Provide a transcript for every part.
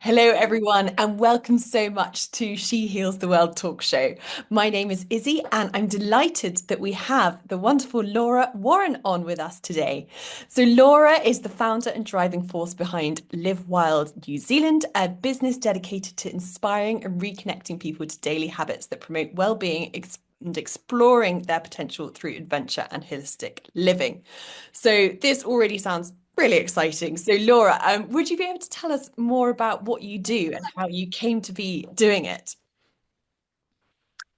Hello, everyone, and welcome so much to She Heals the World talk show. My name is Izzy, and I'm delighted that we have the wonderful Laura Warren on with us today. So, Laura is the founder and driving force behind Live Wild New Zealand, a business dedicated to inspiring and reconnecting people to daily habits that promote well-being and exploring their potential through adventure and holistic living. So, this already sounds really exciting. So, Laura, would you be able to tell us more about what you do and how you came to be doing it?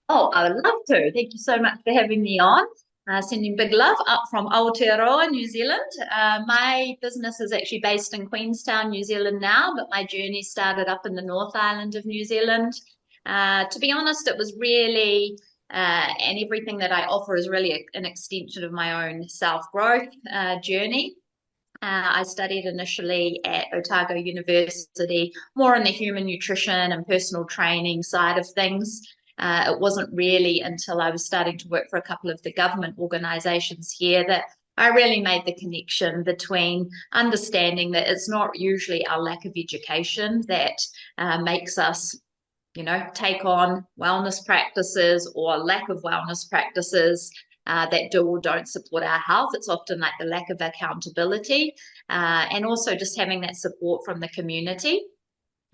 Oh, I would love to. Thank you so much for having me on. Sending big love up from Aotearoa, New Zealand. My business is actually based in Queenstown, New Zealand now, but my journey started up in the North Island of New Zealand. To be honest, it was really, and everything that I offer is really an extension of my own self-growth journey. I studied initially at Otago University, more on the human nutrition and personal training side of things. It wasn't really until I was starting to work for a couple of the government organisations here that I really made the connection between understanding that it's not usually our lack of education that makes us take on wellness practices or lack of wellness practices that do or don't support our health. It's often like the lack of accountability and also just having that support from the community.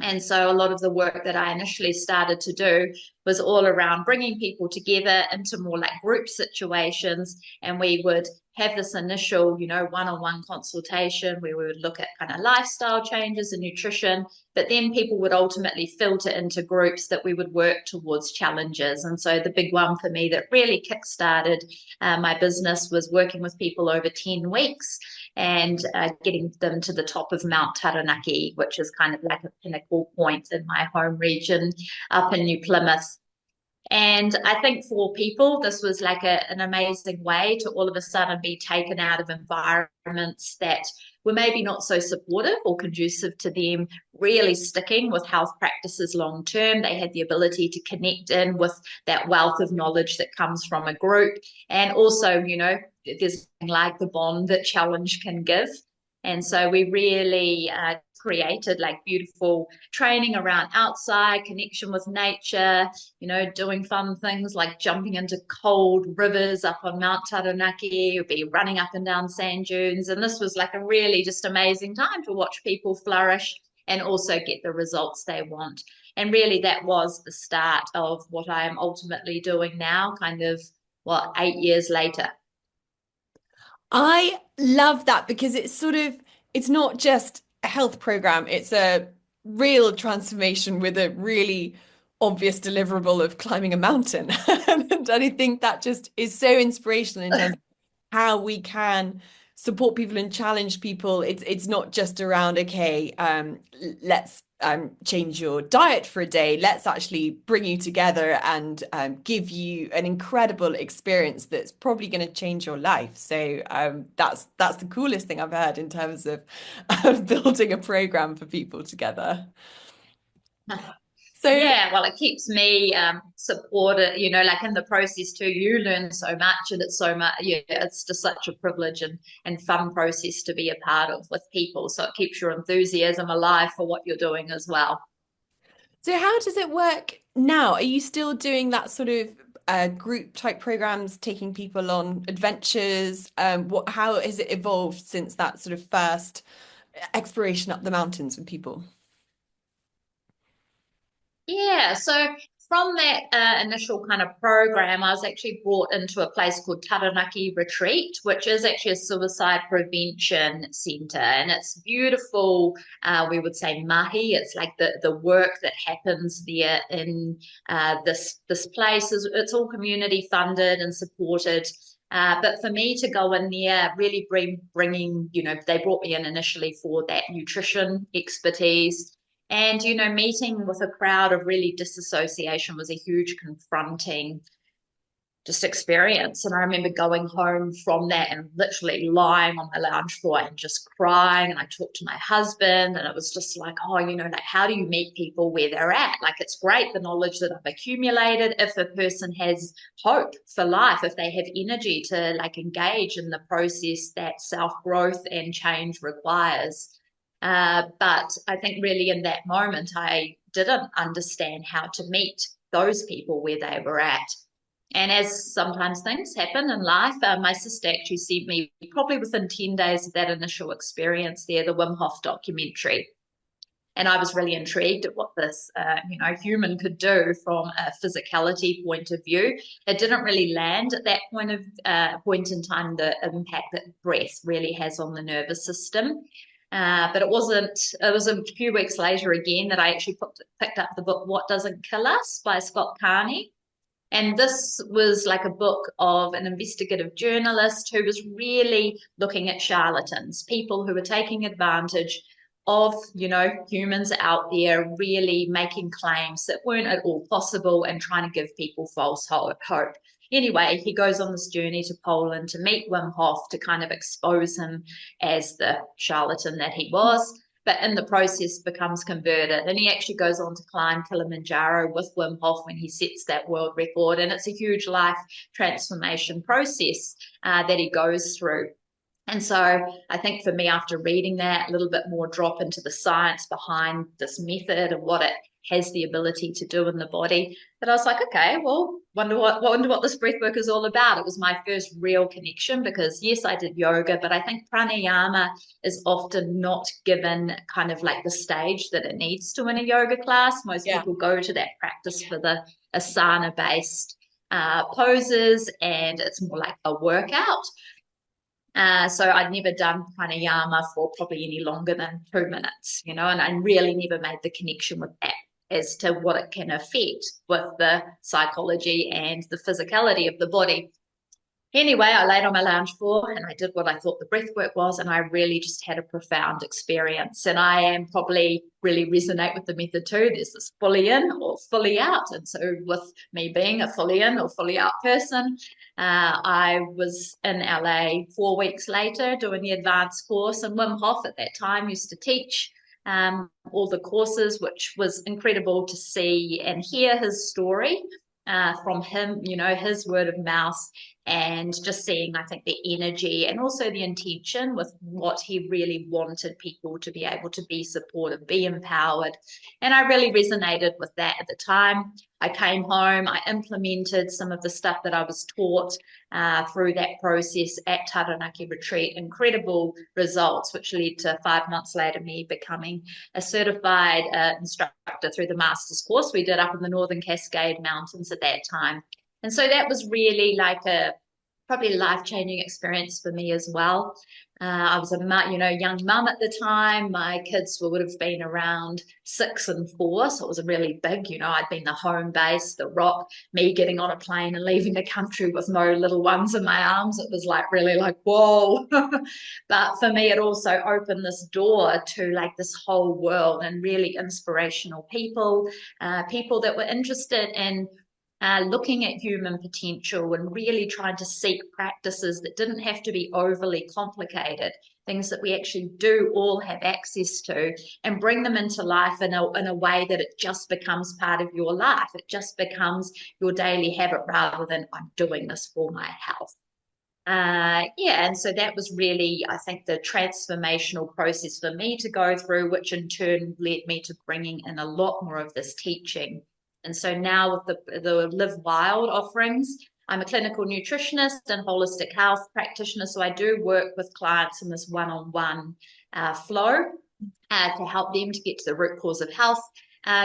And so a lot of the work that I initially started to do was all around bringing people together into more like group situations. And we would have this initial, one-on-one consultation where we would look at kind of lifestyle changes and nutrition, but then people would ultimately filter into groups that we would work towards challenges. And so the big one for me that really kickstarted my business was working with people over 10 weeks and getting them to the top of Mount Taranaki, which is kind of like a pinnacle point in my home region up in New Plymouth. And I think for people, this was like an amazing way to all of a sudden be taken out of environments that were maybe not so supportive or conducive to them really sticking with health practices long term. They had the ability to connect in with that wealth of knowledge that comes from a group. And also, there's like the bond that challenge can give. And so we really created like beautiful training around outside connection with nature, doing fun things like jumping into cold rivers up on Mount Taranaki, or be running up and down sand dunes. And this was like a really just amazing time to watch people flourish and also get the results they want. And really, that was the start of what I am ultimately doing now, kind of, 8 years later. I love that because it's not just a health program, it's a real transformation with a really obvious deliverable of climbing a mountain. And I think that just is so inspirational in terms how we can support people and challenge people. It's not just around, okay, let's change your diet for a day. Let's actually bring you together and give you an incredible experience that's probably going to change your life. So that's the coolest thing I've heard in terms of building a program for people together. So Yeah, well, it keeps me supported, like in the process too, you learn so much and it's so much, yeah, it's just such a privilege and fun process to be a part of with people. So it keeps your enthusiasm alive for what you're doing as well. So how does it work now? Are you still doing that sort of group type programs, taking people on adventures? How has it evolved since that sort of first exploration up the mountains with people? Yeah, so from that initial kind of program, I was actually brought into a place called Taranaki Retreat, which is actually a suicide prevention centre, and it's beautiful. We would say mahi. It's like the work that happens there in this place is it's all community funded and supported. But for me to go in there, really bringing, they brought me in initially for that nutrition expertise and, meeting with a crowd of really disassociation was a huge confronting just experience. And I remember going home from that and literally lying on my lounge floor and just crying. And I talked to my husband, and it was just like, oh, like, how do you meet people where they're at? Like, it's great the knowledge that I've accumulated. If a person has hope for life, if they have energy to like engage in the process that self growth and change requires. But I think really in that moment, I didn't understand how to meet those people where they were at. And as sometimes things happen in life, my sister actually sent me, probably within 10 days of that initial experience there, the Wim Hof documentary. And I was really intrigued at what this, human could do from a physicality point of view. It didn't really land at that point in time, the impact that breath really has on the nervous system. But it wasn't. It was a few weeks later again that I actually picked up the book "What Doesn't Kill Us" by Scott Carney. And this was like a book of an investigative journalist who was really looking at charlatans, people who were taking advantage of, humans out there really making claims that weren't at all possible and trying to give people false hope. Anyway, he goes on this journey to Poland to meet Wim Hof to kind of expose him as the charlatan that he was, but in the process becomes converted. And he actually goes on to climb Kilimanjaro with Wim Hof when he sets that world record. And it's a huge life transformation process that he goes through. And so I think for me, after reading that, a little bit more drop into the science behind this method and what it has the ability to do in the body, that I was like, okay, well, wonder what this breath work is all about. It was my first real connection because yes, I did yoga, but I think pranayama is often not given kind of like the stage that it needs to in a yoga class. Most people go to that practice for the asana based poses, and it's more like a workout. So I'd never done pranayama for probably any longer than 2 minutes, and I really never made the connection with that as to what it can affect with the psychology and the physicality of the body. Anyway, I laid on my lounge floor and I did what I thought the breath work was, and I really just had a profound experience. And I am probably really resonate with the method too. There's this fully in or fully out. And so with me being a fully in or fully out person, I was in LA 4 weeks later doing the advanced course, and Wim Hof at that time used to teach all the courses, which was incredible to see and hear his story from him, his word of mouth, and just seeing, I think, the energy and also the intention with what he really wanted people to be able to be supported, be empowered. And I really resonated with that at the time. I came home, I implemented some of the stuff that I was taught through that process at Taranaki Retreat. Incredible results, which led to 5 months later me becoming a certified instructor through the master's course we did up in the Northern Cascade Mountains at that time. And so that was really like probably a life-changing experience for me as well. I was a young mum at the time. My kids would have been around 6 and 4, so it was a really big, I'd been the home base, the rock, me getting on a plane and leaving the country with no little ones in my arms. It was like really like, whoa. But for me, it also opened this door to like this whole world and really inspirational people, people that were interested in looking at human potential and really trying to seek practices that didn't have to be overly complicated, things that we actually do all have access to, and bring them into life in a way that it just becomes part of your life. It just becomes your daily habit rather than I'm doing this for my health. And so that was really, I think, the transformational process for me to go through, which in turn led me to bringing in a lot more of this teaching. And so now with the Live Wild offerings, I'm a clinical nutritionist and holistic health practitioner. So I do work with clients in this one-on-one flow to help them to get to the root cause of health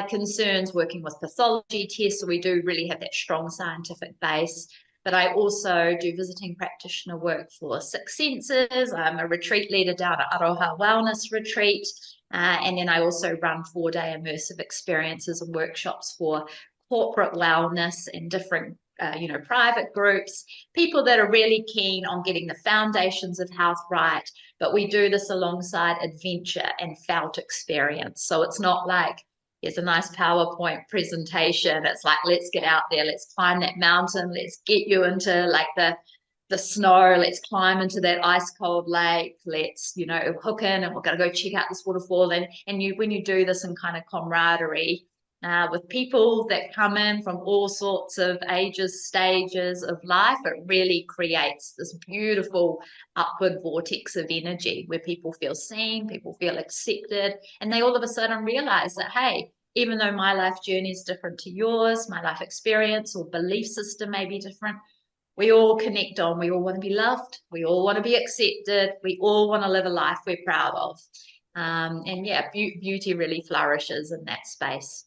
concerns, working with pathology tests. So we do really have that strong scientific base. But I also do visiting practitioner work for Six Senses. I'm a retreat leader down at Aroha Wellness Retreat. And then I also run 4-day immersive experiences and workshops for corporate wellness and different, private groups, people that are really keen on getting the foundations of health right. But we do this alongside adventure and felt experience. So it's not like, here's a nice PowerPoint presentation. It's like, let's get out there, let's climb that mountain, let's get you into like the snow, let's climb into that ice cold lake, let's, hook in and we're going to go check out this waterfall. And when you do this in kind of camaraderie, with people that come in from all sorts of ages, stages of life. It really creates this beautiful upward vortex of energy where people feel seen, people feel accepted, and they all of a sudden realize that, hey, even though my life journey is different to yours, my life experience or belief system may be different, we all connect on. We all want to be loved. We all want to be accepted. We all want to live a life we're proud of. And yeah, beauty really flourishes in that space.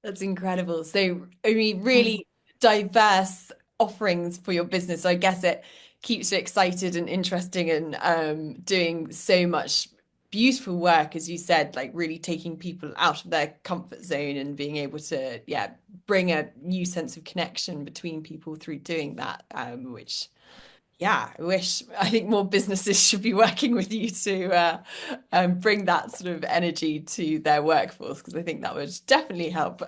That's incredible. So, I mean, Mm. really diverse offerings for your business. So I guess it keeps you excited and interesting and doing so much beautiful work, as you said, like really taking people out of their comfort zone and being able to, yeah, bring a new sense of connection between people through doing that, which yeah, I think more businesses should be working with you to bring that sort of energy to their workforce, because I think that would definitely help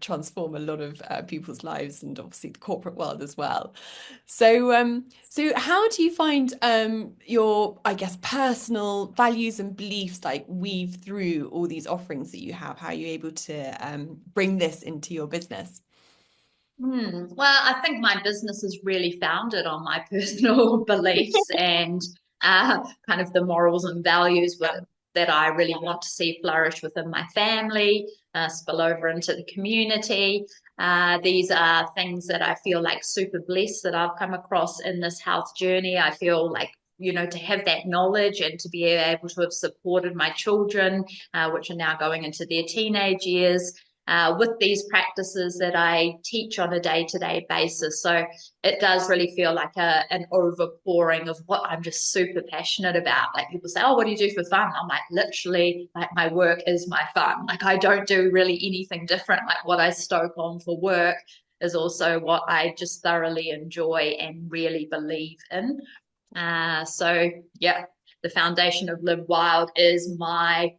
transform a lot of people's lives and obviously the corporate world as well. So how do you find your, I guess, personal values and beliefs like weave through all these offerings that you have? How are you able to bring this into your business? Well, I think my business is really founded on my personal beliefs and kind of the morals and values that I really want to see flourish within my family, spill over into the community. These are things that I feel like super blessed that I've come across in this health journey. I feel like, to have that knowledge and to be able to have supported my children, which are now going into their teenage years, with these practices that I teach on a day-to-day basis. So it does really feel like an overpouring of what I'm just super passionate about. Like people say, oh, what do you do for fun? I'm like, literally, like my work is my fun. Like I don't do really anything different. Like what I stoke on for work is also what I just thoroughly enjoy and really believe in. So yeah, the foundation of Live Wild is my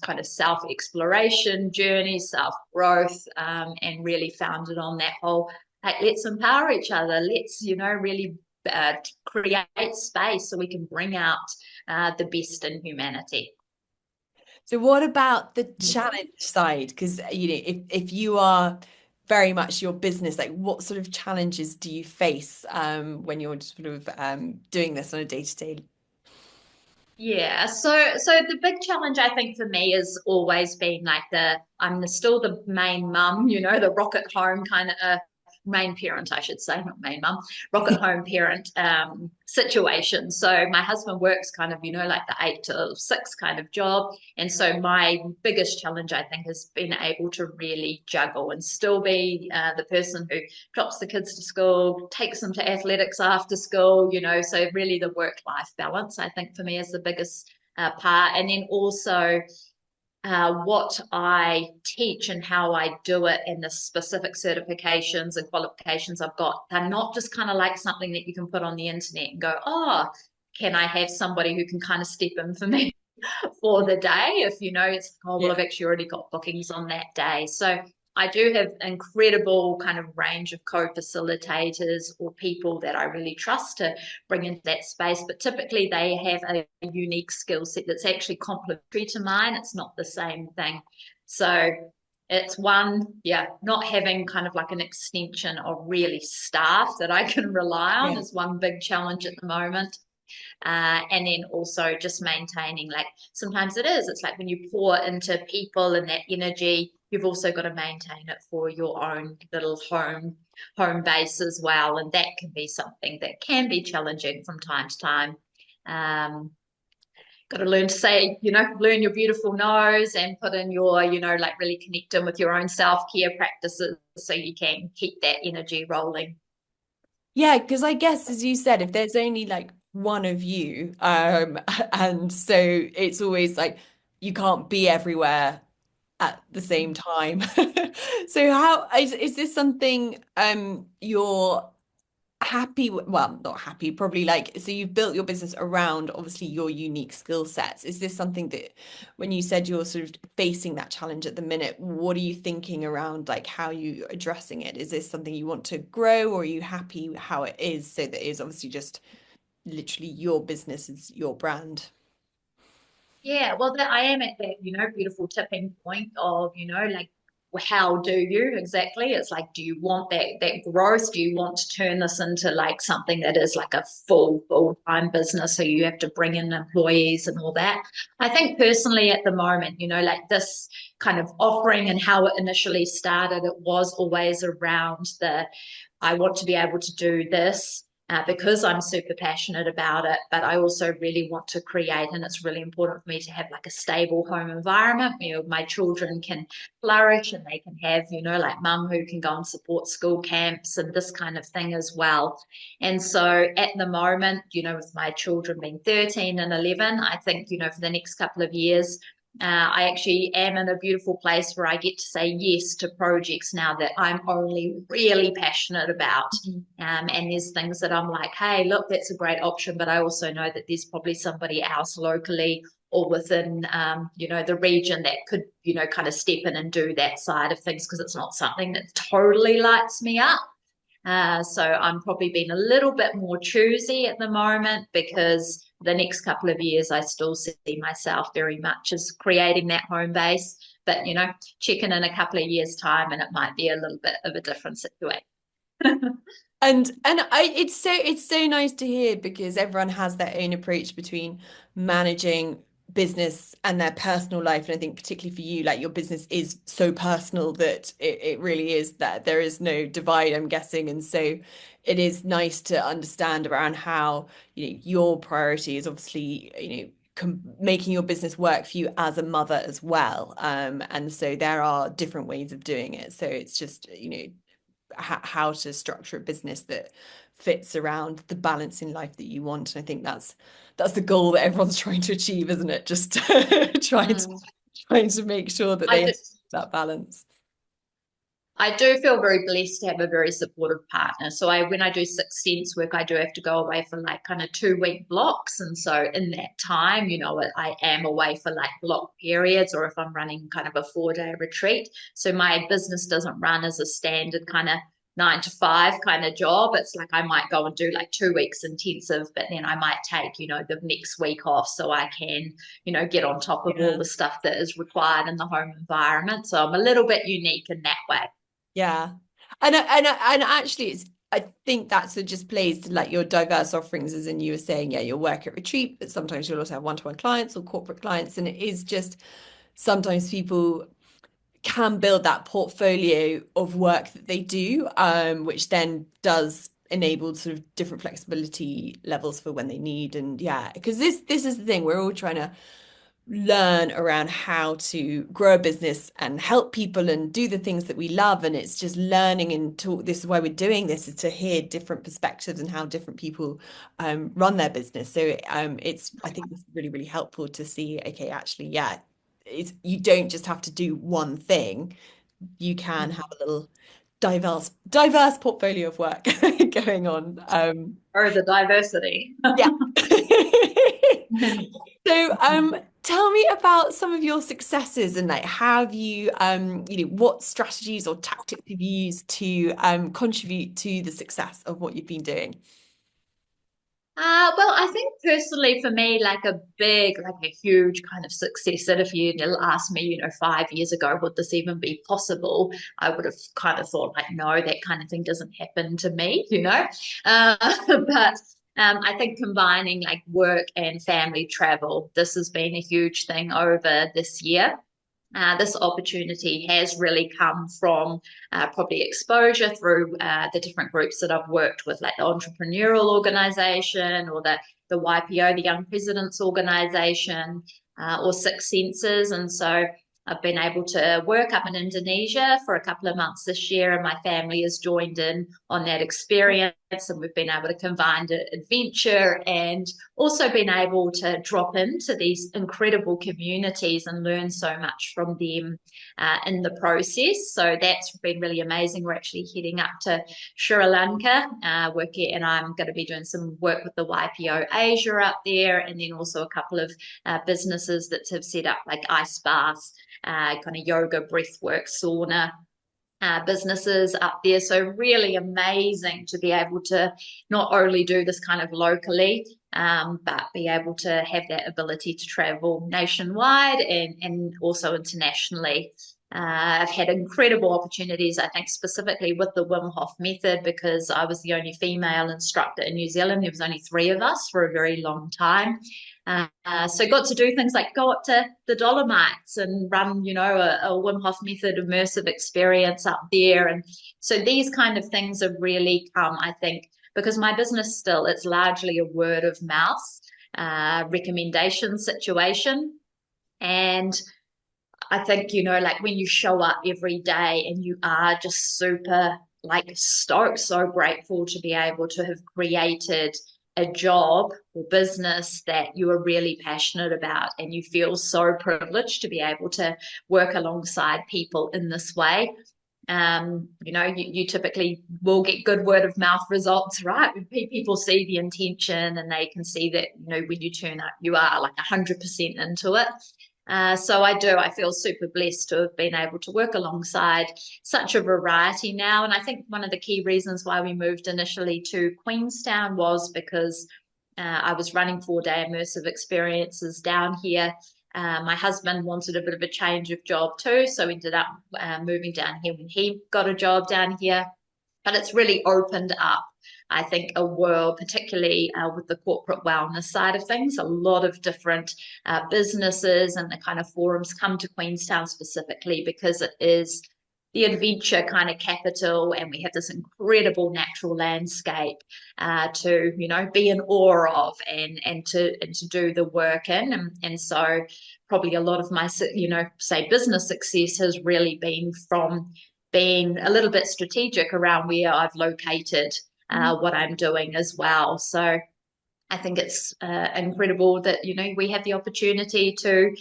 kind of self-exploration journey, self-growth, and really founded on that whole, like, let's empower each other. Let's, really create space so we can bring out the best in humanity. So what about the challenge side? Because if you are very much your business, like what sort of challenges do you face when you're sort of doing this on a day-to-day? Yeah, so the big challenge I think for me has always been like still the main mum, the rocket home kind of main parent, I should say, not main mum, rocket home parent situation. So my husband works kind of, like the 8 to 6 kind of job. And so my biggest challenge, I think, has been able to really juggle and still be the person who drops the kids to school, takes them to athletics after school, so really the work-life balance, I think, for me is the biggest part. And then also what I teach and how I do it and the specific certifications and qualifications I've got. They're not just kind of like something that you can put on the internet and go, oh, can I have somebody who can kind of step in for me for the day? If it's like, oh, well, I've Yeah. actually already got bookings on that day. So I do have incredible kind of range of co-facilitators or people that I really trust to bring into that space. But typically they have a unique skill set that's actually complementary to mine. It's not the same thing. So it's one, yeah, not having kind of like an extension of really staff that I can rely on Yeah. is one big challenge at the moment. And then also just maintaining, like, sometimes it's like when you pour into people and that energy, you've also got to maintain it for your own little home base as well, and that can be something that can be challenging from time to time. um, got to learn to say, learn your beautiful nose and put in your, like really connect in with your own self-care practices so you can keep that energy rolling. Yeah, because I guess as you said, if there's only like one of you, and so it's always like you can't be everywhere at the same time. So how is this something you're happy with? Well, not happy, probably like so you've built your business around obviously your unique skill sets. Is this something that when you said you're sort of facing that challenge at the minute, what are you thinking around like how you addressing it? Is this something you want to grow or are you happy how it is so that it is obviously just literally your business, is your brand? Yeah, well, I am at that, beautiful tipping point of, like how do you exactly? It's like, do you want that growth? Do you want to turn this into like something that is like a full-time business? So you have to bring in employees and all that. I think personally at the moment, like this kind of offering and how it initially started, it was always around I want to be able to do this because I'm super passionate about it, but I also really want to create, and it's really important for me to have like a stable home environment. My children can flourish and they can have, like mum who can go and support school camps and this kind of thing as well. And so at the moment, with my children being 13 and 11, I think, for the next couple of years, I actually am in a beautiful place where I get to say yes to projects now that I'm only really passionate about. And there's things that I'm like, hey, look, that's a great option. But I also know that there's probably somebody else locally or within, the region that could, kind of step in and do that side of things because it's not something that totally lights me up. So I'm probably being a little bit more choosy at the moment because the next couple of years I still see myself very much as creating that home base. But checking in a couple of years' time and it might be a little bit of a different situation. It's so nice to hear because everyone has their own approach between managing business and their personal life. And I think particularly for you, like your business is so personal that it really is that there is no divide, I'm guessing. And so it is nice to understand around how, your priority is obviously, making your business work for you as a mother as well. And so there are different ways of doing it. So it's just, how to structure a business that fits around the balance in life that you want. And I think that's the goal that everyone's trying to achieve, isn't it? Just trying to make sure that they have that balance. I do feel very blessed to have a very supportive partner. So when I do 6 Sense work, I do have to go away for like kind of 2-week blocks. And so in that time, I am away for like block periods or if I'm running kind of a 4-day retreat. So my business doesn't run as a standard kind of 9 to 5 kind of job. It's like I might go and do like 2 weeks intensive, but then I might take, the next week off so I can, get on top of all the stuff that is required in the home environment. So I'm a little bit unique in that way. Yeah. And actually I think that's what just plays to like your diverse offerings, as in you were saying, yeah, you'll work at retreat, but sometimes you'll also have one-to-one clients or corporate clients. And it is just sometimes people can build that portfolio of work that they do, which then does enable sort of different flexibility levels for when they need. And yeah, because this is the thing, we're all trying to learn around how to grow a business and help people and do the things that we love. And it's just learning and talk. This is why we're doing this, is to hear different perspectives and how different people run their business. So I think it's really, really helpful to see, okay, actually, yeah, you don't just have to do one thing. You can have a little diverse portfolio of work going on. Or the diversity. Yeah. So, tell me about some of your successes and like have you, what strategies or tactics you've used to contribute to the success of what you've been doing? Well, I think personally for me, like a huge kind of success that if you asked me, 5 years ago, would this even be possible? I would have kind of thought like, no, that kind of thing doesn't happen to me. But I think combining like work and family travel, this has been a huge thing over this year. This opportunity has really come from probably exposure through the different groups that I've worked with, like the Entrepreneurial Organisation or the YPO, the Young Presidents Organisation, or 6 Senses. And so I've been able to work up in Indonesia for a couple of months this year, and my family has joined in on that experience. And we've been able to combine adventure and also been able to drop into these incredible communities and learn so much from them in the process. So that's been really amazing. We're actually heading up to Sri Lanka, working, and I'm going to be doing some work with the YPO Asia up there, and then also a couple of businesses that have set up like ice baths, kind of yoga, breath work, sauna businesses up there. So really amazing to be able to not only do this kind of locally, but be able to have that ability to travel nationwide and also internationally. I've had incredible opportunities, I think, specifically with the Wim Hof method, because I was the only female instructor in New Zealand. There was only 3 of us for a very long time. So got to do things like go up to the Dolomites and run, a Wim Hof method immersive experience up there. And so these kind of things have really come, I think, because my business still, it's largely a word of mouth recommendation situation. And I think, like when you show up every day and you are just super like stoked, so grateful to be able to have created a job or business that you are really passionate about, and you feel so privileged to be able to work alongside people in this way. You typically will get good word of mouth results, right? When people see the intention and they can see that, when you turn up, you are like 100% into it. So I feel super blessed to have been able to work alongside such a variety now. And I think one of the key reasons why we moved initially to Queenstown was because I was running 4-day immersive experiences down here. My husband wanted a bit of a change of job too, so we ended up moving down here when he got a job down here. But it's really opened up, I think, a world, particularly with the corporate wellness side of things. A lot of different businesses and the kind of forums come to Queenstown specifically because it is the adventure kind of capital, and we have this incredible natural landscape to be in awe of and to do the work in. And so probably a lot of my say business success has really been from being a little bit strategic around where I've located what I'm doing as well. So I think it's incredible that, we have the opportunity to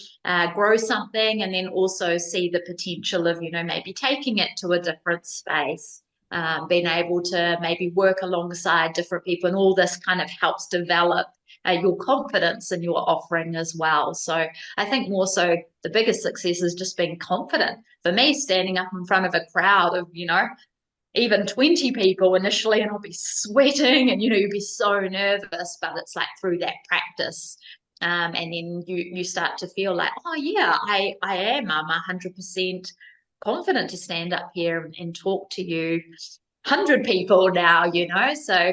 grow something and then also see the potential of, maybe taking it to a different space, being able to maybe work alongside different people. And all this kind of helps develop your confidence in your offering as well. So I think more so the biggest success is just being confident. For me, standing up in front of a crowd of, even 20 people initially, and I'll be sweating and you'll be so nervous, but it's like through that practice and then you start to feel like, oh yeah, I'm 100% confident to stand up here and talk to you 100 people now. So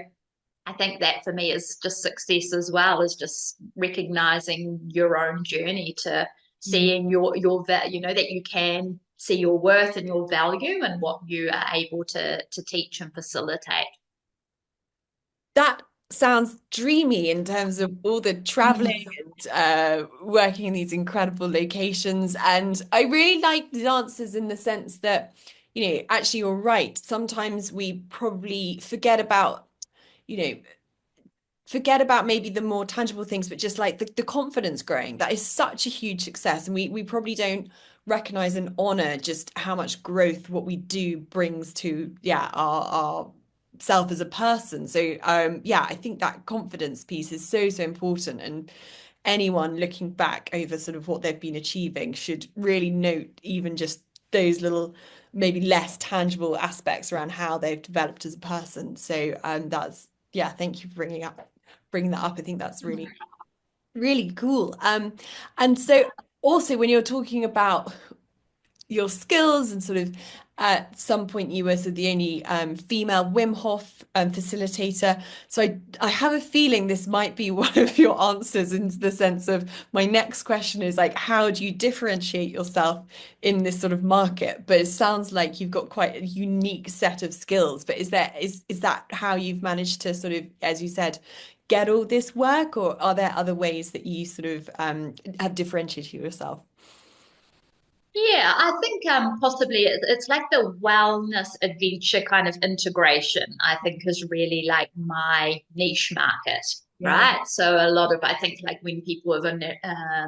I think that for me is just success as well, is just recognizing your own journey to seeing your that you can see your worth and your value and what you are able to teach and facilitate. That sounds dreamy in terms of all the traveling and working in these incredible locations. And I really like the answers in the sense that, actually you're right. Sometimes we probably you know, forget about maybe the more tangible things, but just like the confidence growing. That is such a huge success. And we probably don't recognize and honor just how much growth what we do brings to, our self as a person. So I think that confidence piece is so, so important. And anyone looking back over sort of what they've been achieving should really note even just those little maybe less tangible aspects around how they've developed as a person. So thank you for bringing that up. I think that's really, really cool. And so also when you're talking about your skills and sort of at some point you were sort of the only female Wim Hof facilitator. So I have a feeling this might be one of your answers in the sense of my next question is like, how do you differentiate yourself in this sort of market? But it sounds like you've got quite a unique set of skills. But is that how you've managed to sort of, as you said, get all this work, or are there other ways that you sort of have differentiated yourself? Yeah, I think possibly it's like the wellness adventure kind of integration, I think is really like my niche market, Yeah. right? So a lot of, I think like when people have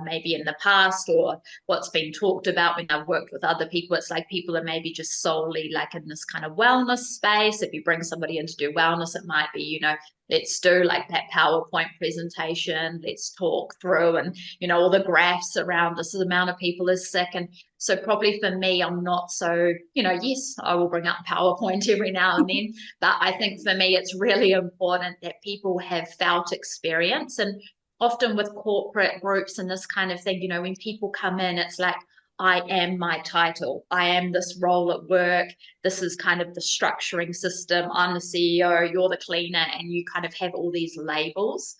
maybe in the past or what's been talked about when I've worked with other people, it's like people are maybe just solely like in this kind of wellness space. If you bring somebody in to do wellness, it might be, let's do like that PowerPoint presentation, let's talk through and, all the graphs around this amount of people is sick. And so probably for me, I'm not so, yes, I will bring up PowerPoint every now and then, but I think for me, it's really important that people have felt experience. And often with corporate groups and this kind of thing, when people come in, it's like, I am my title. I am this role at work. This is kind of the structuring system. I'm the CEO, you're the cleaner, and you kind of have all these labels.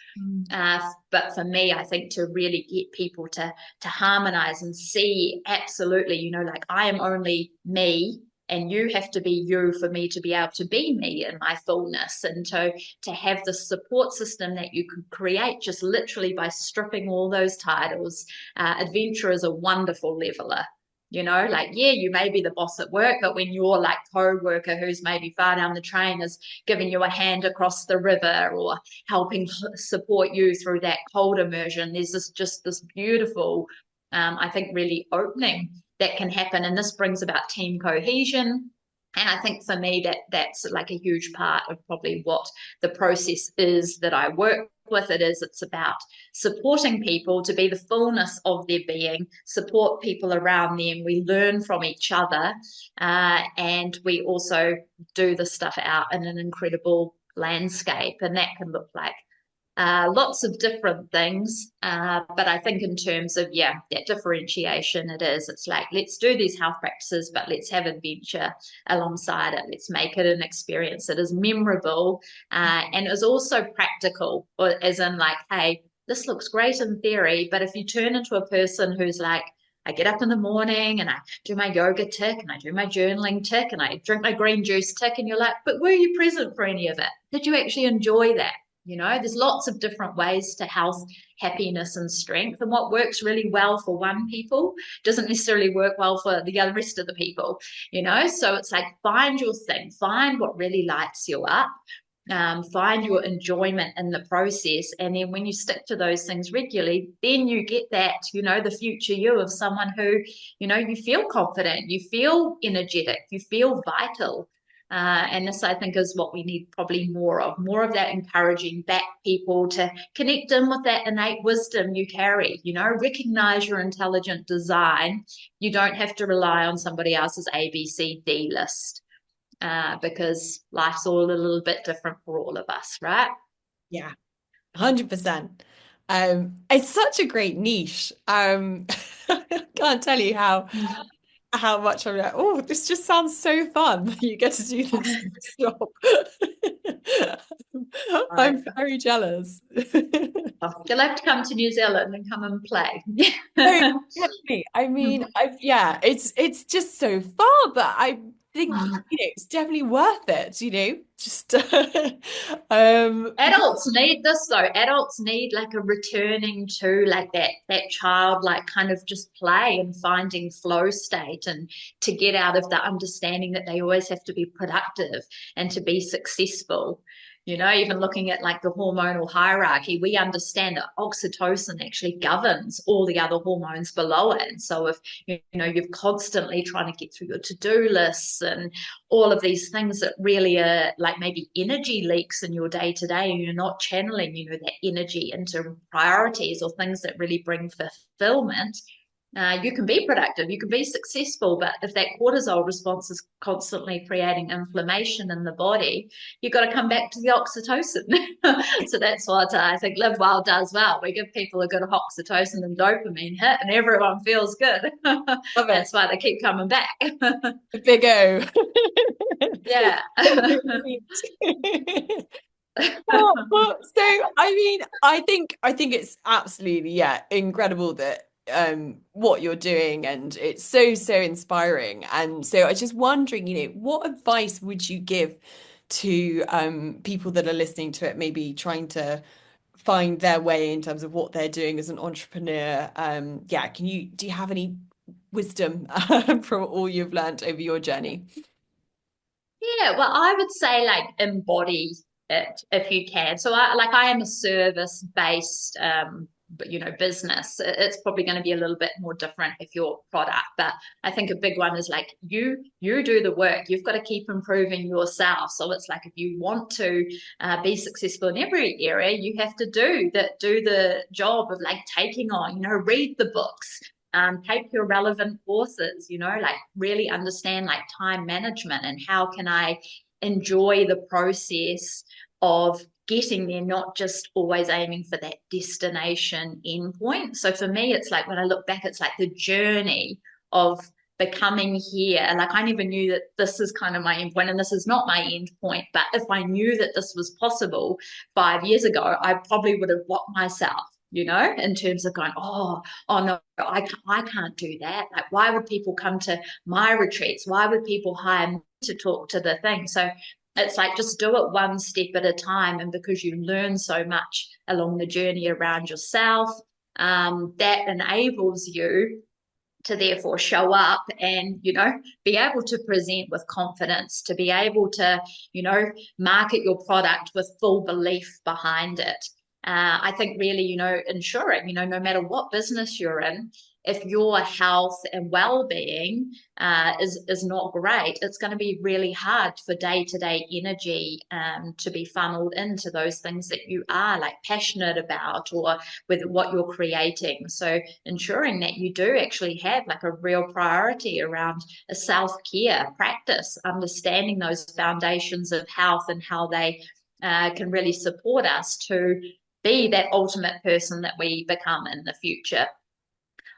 But for me, I think to really get people to harmonize and see absolutely, you know, like I am only me and you have to be you for me to be able to be me in my fullness, and to have the support system that you could create just literally by stripping all those titles. Adventure is a wonderful leveler. You know, like, yeah, you may be the boss at work, but when your like co-worker who's maybe far down the train is giving you a hand across the river or helping support you through that cold immersion, there's this beautiful, I think, really opening that can happen. And this brings about team cohesion. And I think for me, that's like a huge part of probably what the process is that I work with. It's about supporting people to be the fullness of their being, support people around them. We learn from each other, and we also do the stuff out in an incredible landscape. And that can look like lots of different things. But I think in terms of, yeah, that differentiation, it's like, let's do these health practices, but let's have adventure alongside it. Let's make it an experience that is memorable and is also practical, or as in like, hey, this looks great in theory, but if you turn into a person who's like, I get up in the morning and I do my yoga tick and I do my journaling tick and I drink my green juice tick, and you're like, but were you present for any of it? Did you actually enjoy that? You know, there's lots of different ways to health, happiness, and strength. And what works really well for one people doesn't necessarily work well for the other rest of the people, you know? So it's like, find your thing, find what really lights you up, find your enjoyment in the process. And then when you stick to those things regularly, then you get that, you know, the future you of someone who, you know, you feel confident, you feel energetic, you feel vital. And this, I think, is what we need probably more of that, encouraging back people to connect in with that innate wisdom you carry, you know, recognize your intelligent design. You don't have to rely on somebody else's A, B, C, D list because life's all a little bit different for all of us, right? Yeah, 100%. It's such a great niche. Can't tell you how much I'm like, oh, this just sounds so fun. You get to do this job. Right. I'm very jealous. You'll have to come to New Zealand and come and play. No, definitely. I mean, yeah, it's just so far, but I think, it's definitely worth it, just Adults need this though. Adults need like a returning to like that child, like kind of just play and finding flow state, and to get out of the understanding that they always have to be productive and to be successful. You know, even looking at like the hormonal hierarchy, we understand that oxytocin actually governs all the other hormones below it. And so if you know you're constantly trying to get through your to-do lists and all of these things that really are like maybe energy leaks in your day to day, and you're not channeling, you know, that energy into priorities or things that really bring fulfillment, you can be productive, you can be successful. But if that cortisol response is constantly creating inflammation in the body, you've got to come back to the oxytocin. So that's what I think Live Well does well. We give people a good oxytocin and dopamine hit, and everyone feels good. love it. That's why they keep coming back. The big O. Yeah. Oh, well, so I mean, I think it's absolutely, yeah, incredible that what you're doing, and it's so inspiring. And so I was just wondering, what advice would you give to people that are listening to it, maybe trying to find their way in terms of what they're doing as an entrepreneur? Yeah, do you have any wisdom from all you've learned over your journey? Yeah, well, I would say like embody it if you can. So I am a service based you know, business. It's probably going to be a little bit more different if your product, but I think a big one is like you do the work. You've got to keep improving yourself. So it's like, if you want to be successful in every area, you have to do the job of like taking on, you know, read the books, take your relevant courses, you know, like really understand like time management and how can I enjoy the process of getting there, not just always aiming for that destination endpoint. So for me, it's like when I look back, it's like the journey of becoming here. Like, I never knew that this is kind of my end point, and this is not my end point. But if I knew that this was possible 5 years ago, I probably would have blocked myself, in terms of going, oh no, I can't do that. Like, why would people come to my retreats? Why would people hire me to talk to the thing? So it's like, just do it one step at a time. And because you learn so much along the journey around yourself, that enables you to therefore show up and, be able to present with confidence, to be able to, market your product with full belief behind it. I think really, ensuring, no matter what business you're in, if your health and well-being is not great, it's going to be really hard for day-to-day energy to be funneled into those things that you are like passionate about, or with what you're creating. So ensuring that you do actually have like a real priority around a self-care practice, understanding those foundations of health and how they can really support us to be that ultimate person that we become in the future.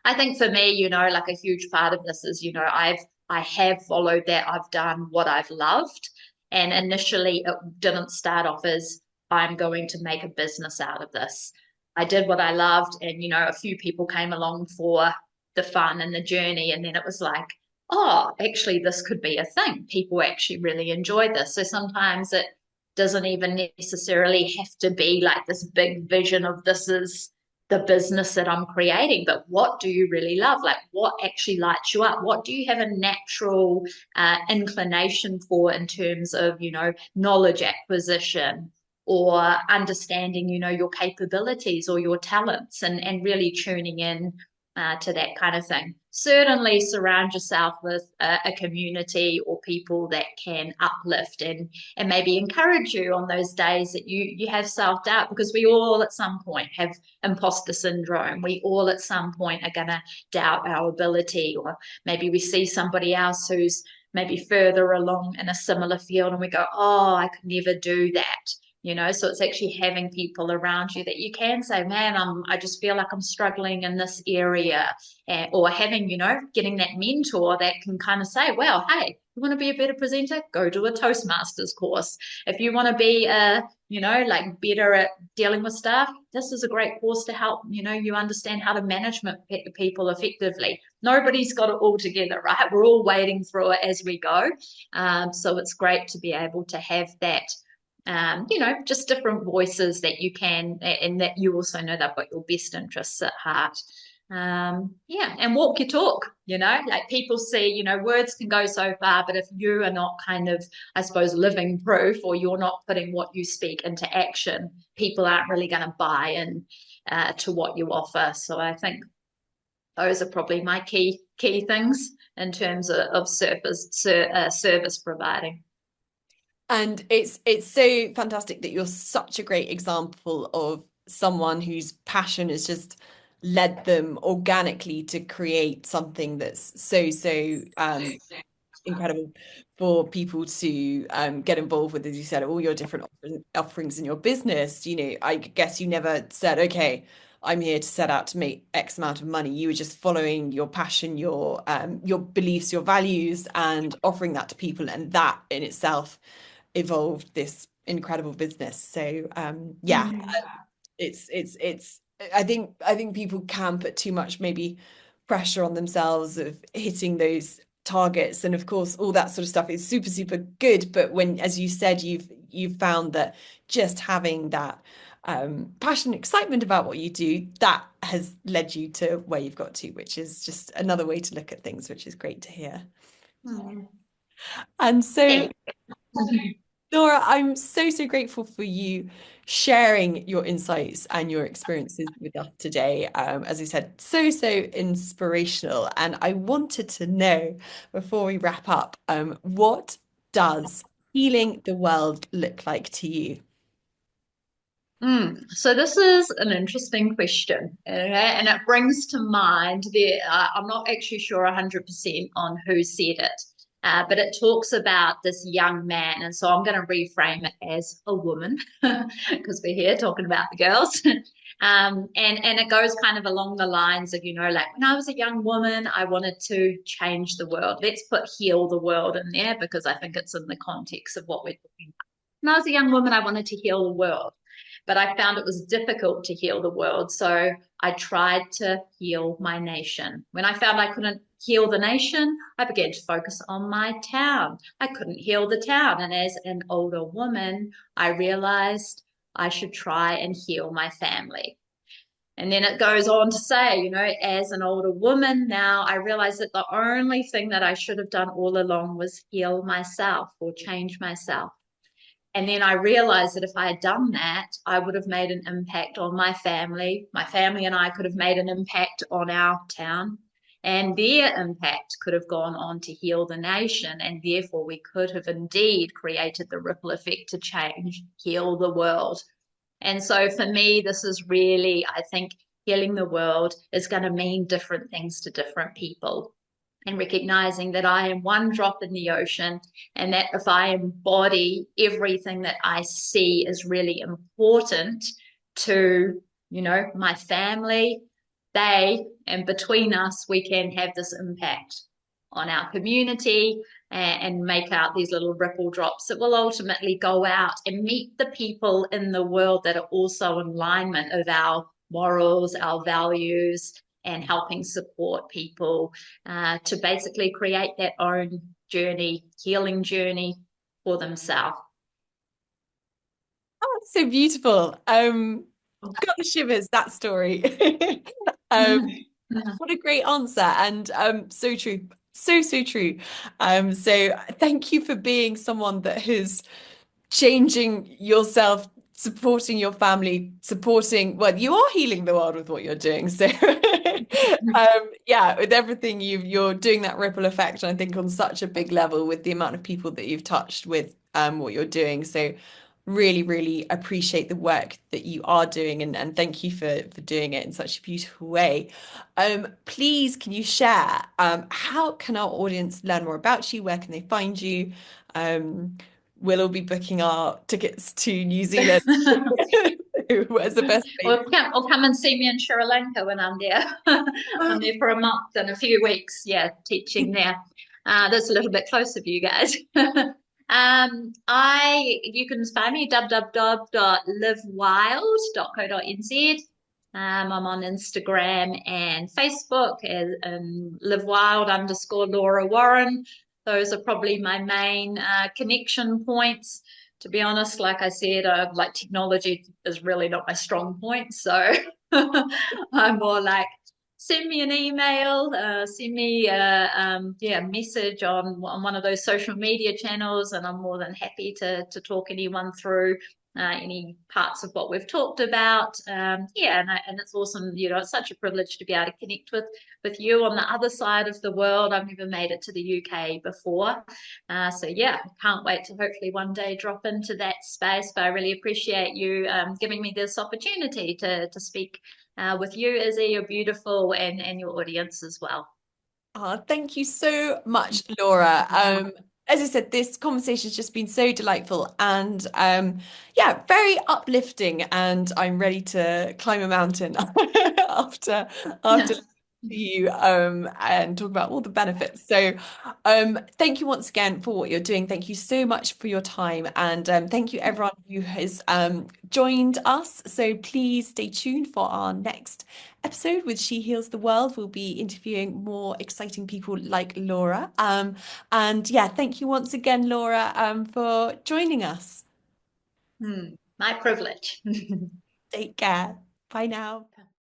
I think for me, like a huge part of this is, I have followed that. I've done what I've loved. And initially it didn't start off as, I'm going to make a business out of this. I did what I loved, and, a few people came along for the fun and the journey. And then it was like, oh, actually, this could be a thing. People actually really enjoy this. So sometimes it doesn't even necessarily have to be like this big vision of, this is the business that I'm creating, but what do you really love? Like, what actually lights you up? What do you have a natural inclination for in terms of, knowledge acquisition, or understanding, your capabilities or your talents, and really tuning in to that kind of thing. Certainly surround yourself with a community or people that can uplift and maybe encourage you on those days that you have self-doubt, because we all at some point have imposter syndrome. We all at some point are going to doubt our ability, or maybe we see somebody else who's maybe further along in a similar field and we go, oh, I could never do that. So it's actually having people around you that you can say, man, I just feel like I'm struggling in this area, or having, getting that mentor that can kind of say, well, hey, you want to be a better presenter? Go to a Toastmasters course. If you want to be like better at dealing with staff, this is a great course to help, you understand how to manage people effectively. Nobody's got it all together, right? We're all wading through it as we go. So it's great to be able to have that, just different voices that you can, and that you also know they've got your best interests at heart. And walk your talk, like people see, words can go so far, but if you are not kind of, I suppose, living proof, or you're not putting what you speak into action, people aren't really going to buy in to what you offer. So I think those are probably my key things in terms of service providing. And it's so fantastic that you're such a great example of someone whose passion has just led them organically to create something that's so incredible for people to get involved with, as you said, all your different offerings in your business. I guess you never said, okay, I'm here to set out to make X amount of money. You were just following your passion, your beliefs, your values, and offering that to people, and that in itself evolved this incredible business. So it's I think people can put too much maybe pressure on themselves of hitting those targets, and of course all that sort of stuff is super good, but when, as you said, you've found that just having that passion and excitement about what you do, that has led you to where you've got to, which is just another way to look at things, which is great to hear. And so Nora, I'm so grateful for you sharing your insights and your experiences with us today. As I said, so inspirational. And I wanted to know, before we wrap up, what does healing the world look like to you? So this is an interesting question, and it brings to mind I'm not actually sure 100% on who said it, but it talks about this young man, and so I'm going to reframe it as a woman because we're here talking about the girls. And it goes kind of along the lines of, like when I was a young woman, I wanted to change the world. Let's put heal the world in there, because I think it's in the context of what we're talking about. When I was a young woman, I wanted to heal the world, but I found it was difficult to heal the world. So I tried to heal my nation. When I found I couldn't heal the nation, I began to focus on my town. I couldn't heal the town. And as an older woman, I realized I should try and heal my family. And then it goes on to say, as an older woman now, I realize that the only thing that I should have done all along was heal myself or change myself. And then I realized that if I had done that, I would have made an impact on my family. My family and I could have made an impact on our town, and their impact could have gone on to heal the nation. And therefore, we could have indeed created the ripple effect to change, heal the world. And so for me, this is really, I think, healing the world is going to mean different things to different people. And recognizing that I am one drop in the ocean, and that if I embody everything that I see is really important to, my family, and between us, we can have this impact on our community and make out these little ripple drops that will ultimately go out and meet the people in the world that are also in alignment of our morals, our values, and helping support people to basically create their own journey, healing journey for themselves. Oh, it's so beautiful. Got the shivers, that story. What a great answer, and so true. So true. So thank you for being someone that is changing yourself, supporting your family, well, you are healing the world with what you're doing. So yeah, with everything you're doing that ripple effect, and I think on such a big level with the amount of people that you've touched with what you're doing. So really, really appreciate the work that you are doing, and thank you for doing it in such a beautiful way. Please, can you share how can our audience learn more about you? Where can they find you? We'll all be booking our tickets to New Zealand. Where's the best place? Or come and see me in Sri Lanka when I'm there. I'm there for a month and a few weeks, teaching there. That's a little bit closer for you guys. You can find me www.livewild.co.nz. I'm on Instagram and Facebook as livewild_Laura Warren. Those are probably my main connection points. To be honest, like I said, like technology is really not my strong point. So I'm more like, send me an email, send me a message on one of those social media channels, and I'm more than happy to talk anyone through any parts of what we've talked about. And it's awesome. It's such a privilege to be able to connect with you on the other side of the world. I've never made it to the UK before. So can't wait to hopefully one day drop into that space. But I really appreciate you giving me this opportunity to speak with you, Izzy. You're beautiful, and your audience as well. Oh, thank you so much, Laura. As I said, this conversation has just been so delightful and very uplifting, and I'm ready to climb a mountain after you and talk about all the benefits. So thank you once again for what you're doing. Thank you so much for your time, and thank you everyone who has joined us. So please stay tuned for our next episode with She Heals the World. We'll be interviewing more exciting people like Laura. Thank you once again, Laura, for joining us. My privilege. Take care. Bye now.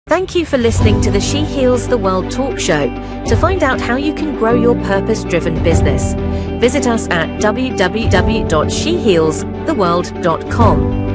Thank you for listening to the She Heals the World talk show. To find out how you can grow your purpose-driven business, visit us at www.shehealstheworld.com.